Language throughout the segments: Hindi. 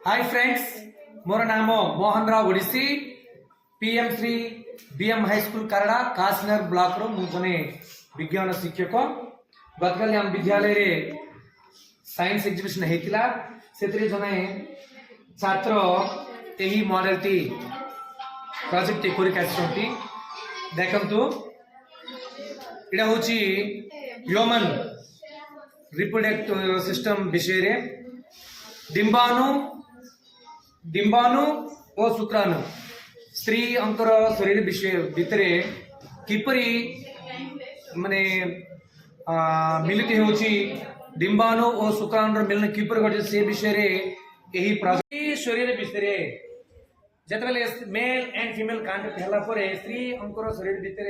हाय फ्रेंड्स, मोर नाम मोहन राव ओडिसी। PM Shri BM high school Karada Kashinagar block रो मु जने विज्ञान शिक्षक। गतकाली आम विद्यालय रे साइंस एग्जीबिशन हेतिला, सेतरे जने छात्र एही मॉडल टी प्रोजेक्ट करि कासंती। देखंतु इडा होची ह्यूमन रिप्रोडक्टिव सिस्टम विषय रे डिंबाणु और शुक्राणु स्त्री अंकर शरीर विषय भितर किपरि माने मिलित होची डिंबाणु और शुक्राणु मिलन किपरि घटे से विषय रे एही प्रोजेक्ट शरीर विषय जेतबेले मेल एंड फीमेल कांटेक्ट हला परे स्त्री अंकर शरीर भितर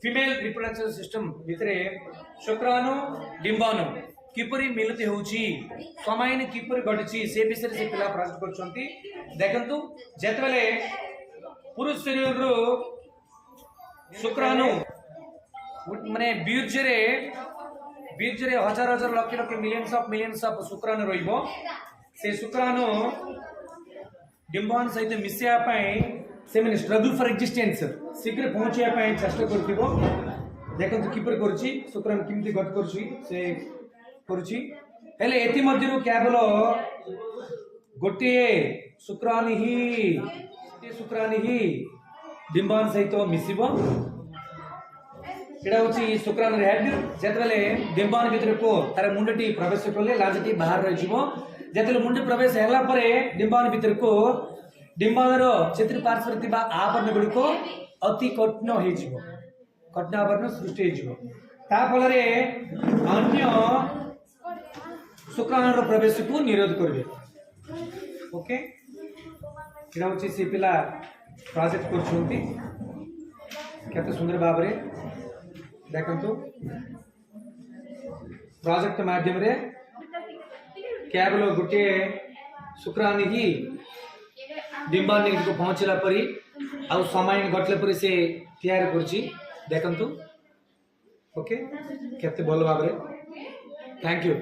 फीमेल रिप्रोडक्टिव सिस्टम भितर शुक्राणु डिंबाणु किपरि मिलते होची समय किपरि घटची से विषय से पिला प्रोजेक्ट करछंती। देखंतु जेतबेले पुरुष शरीर रो शुक्राणु माने बीर्जरे हजार हजार लक्ष लक्ष मिलियंस ऑफ शुक्राणु रहिबो। से शुक्राणु डिंबाणु सहित मिसिया पई से माने स्ट्रगल फॉर एक्जिस्टेंस शीघ्र पहुंचिया पई चेष्टा करथिबो। देखंतु किपरि करछि शुक्राणु किमति घट करछि से करुछि हेले एति मध्यरु केवल गोटिए शुक्राणु ही डिंबाणु सहित मिसिबो। एडा होछि शुक्राणु हेड। जेतबेले डिंबाणु भितर को तार मुंडटी प्रवेश करले लाजटी बाहर रहि जिवो। जेतबेले मुंड प्रवेश हैला परे डिंबाणु भितर को डिंबाणुर चतुर्पार्श्व थिबा आवरण गुडको अति कठिन होई जिवो, कठिन आवरण सृष्टि होई जिवो। ता फलरे अन्य शुक्राणु प्रवेश को निरोध करिवे। ओके, एडा होछि से पिला प्रोजेक्ट करछंती केते सुंदर भाबरे। देखंतु प्रोजेक्ट माध्यम रे केवल गोटे शुक्राणु ही डिंबाणु को पहुंचला परी आ समय घटले परी से तैयार करछि। देखंतु ओके केते भल भाबरे। Thank you.